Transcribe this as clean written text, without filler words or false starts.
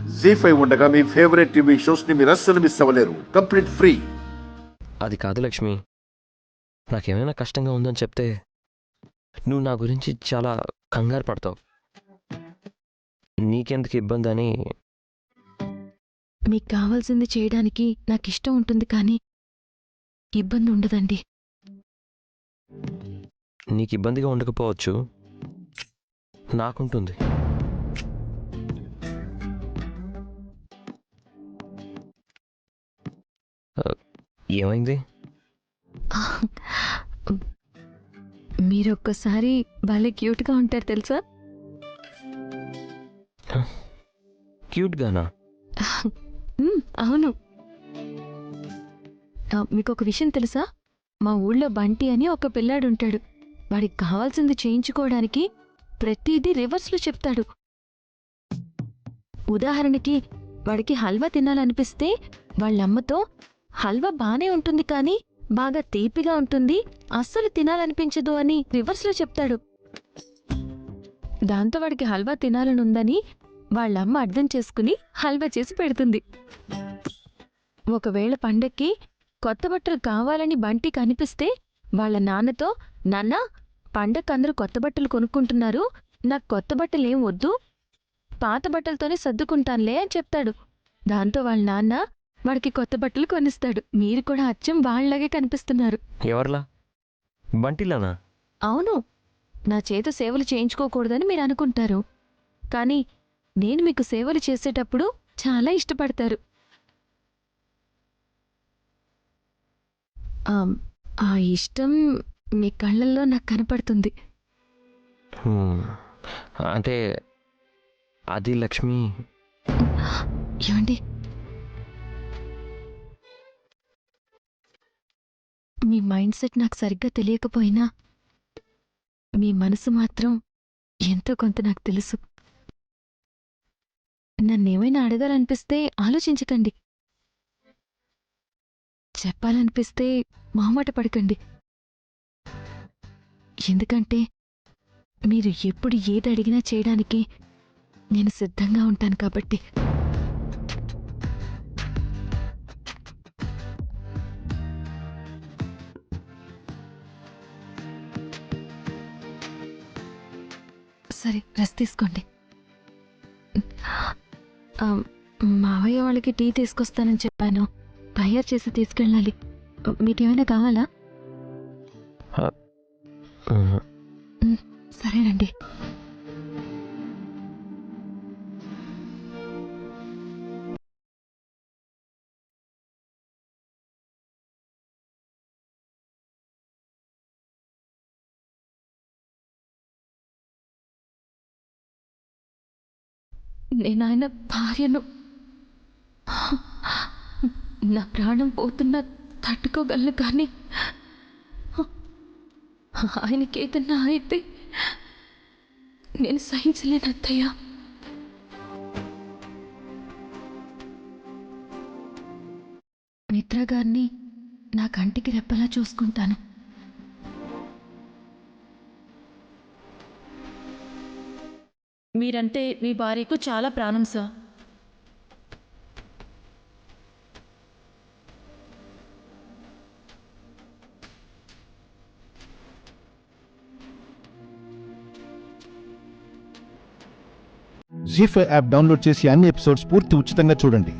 జీ5 ఉండగా మీ favourite TV shows ని మీరు అస్సలు మిస్ అవ్వలేరు. Complete free. అది కాదు లక్ష్మి, నాకేమైనా కష్టంగా ఉందని చెప్తే నువ్వు నా గురించి చాలా కంగారు పడతావు. నీకెందుకు ఇబ్బంది అని. మీకు కావాల్సింది చేయడానికి నాకు ఇష్టం ఉంటుంది, కానీ ఇబ్బంది ఉండదండి. నీకు ఇబ్బందిగా ఉండకపోవచ్చు, నాకుంటుంది. ఏమైంది? మీరొక్కసారి భలే క్యూట్గా ఉంటారు తెలుసా? క్యూట్గానా? అవును. మీకు ఒక విషయం తెలుసా? మా ఊళ్ళో బంటి అని ఒక పిల్లాడుంటాడు. వాడికి కావాల్సింది చేయించుకోవడానికి ప్రతిదీ రివర్స్లో చెప్తాడు. ఉదాహరణకి, వాడికి హల్వా తినాలనిపిస్తే వాళ్ళమ్మతో హల్వా బానే ఉంటుంది కానీ బాగా తీపిగా ఉంటుంది, అస్సలు తినాలనిపించదు అని రివర్స్లో చెప్తాడు. దాంతో వాడికి హల్వా తినాలనుందని వాళ్ళమ్మ అర్థం చేసుకుని హల్వా చేసి పెడుతుంది. ఒకవేళ పండక్కి కొత్త బట్టలు కావాలని బంటికి అనిపిస్తే వాళ్ళ నాన్నతో, నాన్న పండక్కి అందరూ కొత్త బట్టలు కొనుక్కుంటున్నారు, నాకు కొత్త బట్టలేం వద్దు, పాత బట్టలతోనే సర్దుకుంటానులే అని చెప్తాడు. దాంతో వాళ్ళ నాన్న వాడికి కొత్త బట్టలు కొనిస్తాడు. మీరు కూడా అచ్చం వాళ్ళలాగే కనిపిస్తున్నారు. ఎవర్లా? బంటిలానా? అవును. నా చేత సేవలు చేయించుకోకూడదని మీరు అనుకుంటారు, కానీ నేను మీకు సేవలు చేసేటప్పుడు చాలా ఇష్టపడతారు. ఆ ఇష్టం మీ కళ్ళల్లో నాకు కనపడుతుంది. అంటే అది లక్ష్మి. ఏమండి, మీ మైండ్ సెట్ నాకు సరిగ్గా తెలియకపోయినా మీ మనసు మాత్రం ఎంతో కొంత నాకు తెలుసు. నన్నేమైనా అడగాలనిపిస్తే ఆలోచించకండి, చెప్పాలనిపిస్తే మొహమాట పడకండి. ఎందుకంటే మీరు ఎప్పుడు ఏది అడిగినా చేయడానికి నేను సిద్ధంగా ఉంటాను కాబట్టి. సరే, రెస్ట్ తీసుకోండి. మావయ్య వాళ్ళకి టీ తీసుకొస్తానని చెప్పాను, తయారు చేసి తీసుకెళ్ళాలి. మీకేమైనా కావాలా? సరేనండి. నేను ఆయన భార్యను. నా ప్రాణం పోతున్నా తట్టుకోగలను, కానీ ఆయనకి ఏదన్నా అయితే నేను సహించలేను అత్తయ్య. మిత్ర గారిని నా కంటికి రెప్పలా చూసుకుంటాను. మీరంటే మీ భార్యకు చాలా ప్రాణం సార్. జీ5 యాప్ డౌన్లోడ్ చేసి అన్ని ఎపిసోడ్స్ పూర్తి ఉచితంగా చూడండి.